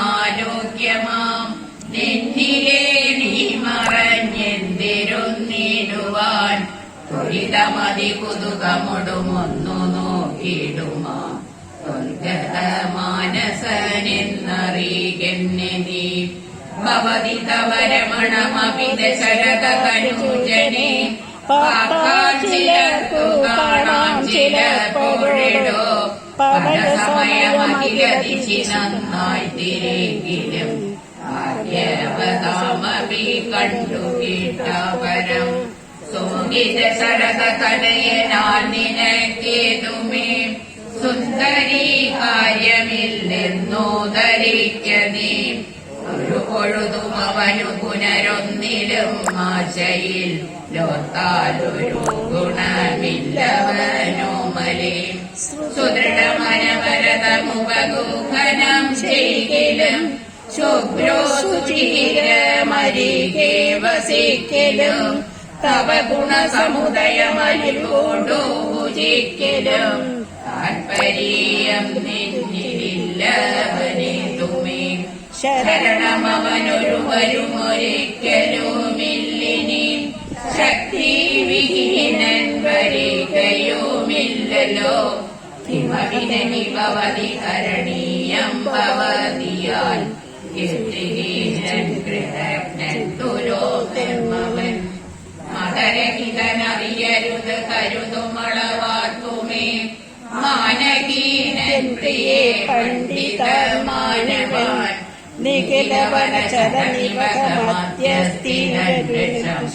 സുരേശമാലോക്യമാം നിന്നിലേ നീ മറഞ്ഞെന്തിരുന്നിടുവാൻ ത്വരിതമതി കുതുകമൊടുമൊന്നു നോക്കിടുമാ മാനസനെന്നറികെന്നെ നീ ഭവതി തവ രമണമപിത ശരതകനൂജനെ പാർക്കാൻ ചിലർക്കു കാണാം ചിലപ്പോഴോ പല സമയമഖിലതിച്ചി നന്നായി തിരികിലും ആര്യവതാമവി കണ്ടു കിട്ടാപരം സോഗിത ശരത തടയനാൽ നിനക്കേതുമേ സുന്ദരീ കാര്യമില്ലെന്നോ ധരിക്കനീ ഒരു പൊഴുതും അവനു പുനരൊന്നിലും ആശയിൽ ലോത്താലൊരു ഗുണമില്ലവനോമലേ സുദൃഢമനവരതമുപഗൂഹനം ചെയ്യലും ശുഭ്രോ സുചിരമരികെ വസിക്കലും തവ ഗുണസമുദയമരികൊണ്ടു പൂജിക്കലും താൽപര്യം നിന്നിലില്ലവനെ തുമേ ശരണമവനൊരുവരുമൊരിക്കലുമില്ലിനി ശക്തി വിഹീനൻ വരികയുമില്ലല്ലോ ഹിമവിനനി ഭവതി കരണീയം ഭവതിയാൽ കീർത്തിഹീനൻ കൃതജ്ഞൻ തുരോധർമ്മവൻ മകരഹിതനറിയരുത് കരുതുമളവാത്തുമേ മാനഹീനൻ പ്രിയേ പണ്ഡിത മാനവാൻ നിഖിലവനചരനിവകമധ്യസ്ഥിരം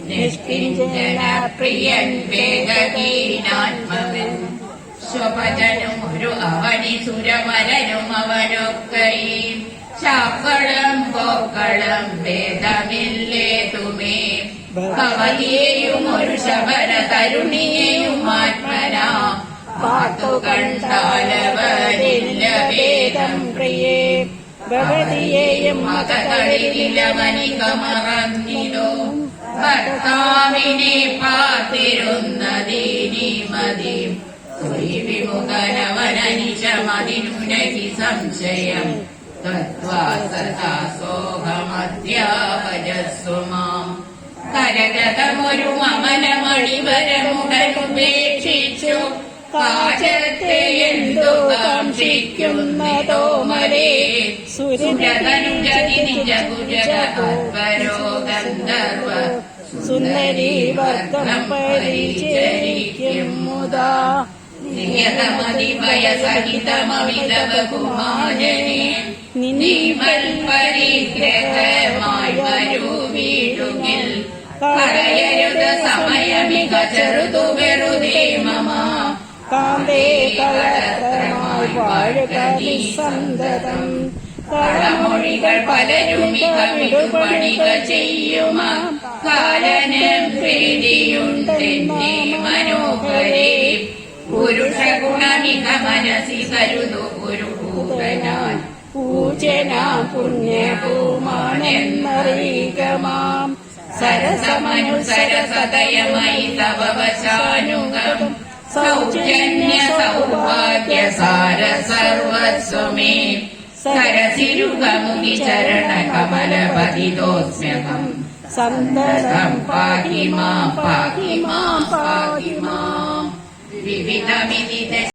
നിഷ്കിഞ്ചന പ്രിയൻ വേഗഹീനാത്മകൻ സ്വഭജനും ഒരു അവനി സുരവരനും അവനൊക്കെയും ശാക്കളും പോക്കളും ഭേദമില്ലേതുമേ ഭവതിയെയും ഒരു ശബര തരുണിയെയും ആത്മനാ പാത്തു കണ്ടാലവരില്ല ഭേദം പ്രിയേ ഭഗവതിയെയും മതകളിലവനികമറന്നിലോ ഭർത്താവിനെ പാത്തിരുന്നതീനി മതി വിമുഖനവനനിശമതിനുനഹി സംശയം തത്വാസദാസോഹമധ്യാപജസ്വ മാം കരഗതമൊരു മമനമണിവരമുടനുപേക്ഷിച്ചു കാചത്തെ എന്തു കാക്ഷിക്കുന്നതോമലേ സുരതനുജതി നിജകുജഗർഭരോ ഗന്ധർവ സുന്ദരീ വർഗം പരിചരിക്കും മുദാ നിയതമതി വയസഹിതമവിതവകുമാരനെ നിമൽപരിഗ്രഹമായി വരൂ വീടുകിൽ പറയരുത് സമയമിക ചെറുതു വെറുതെ മമ കാന്തേ കളത്രമായി വാഴുക നിസ്സന്തതം കളമൊഴികൾ പലരും മിക വിടുപണിക ചെയ്യുമ കാലനും പ്രീതിയുണ്ടെന്നേ മനോഹരേ പുരുഷഗുണമിക മനസി കരുതു ഒരു പൂതനാൻ പൂജനാം പുണ്യഭൂമാനെന്നറിയികമാം സരസമനുസരസതയമയി തവ വശാനുഗം സൗജന്യ സൗഭാഗ്യ സാര സർവസ്വമേ സരസിരുഗമുഖി ചരണ കമലപതിതോസ്മ്യഹം സന്തതം പാഹി മാം പാഹി മാം പാഹി മാം വിവിധ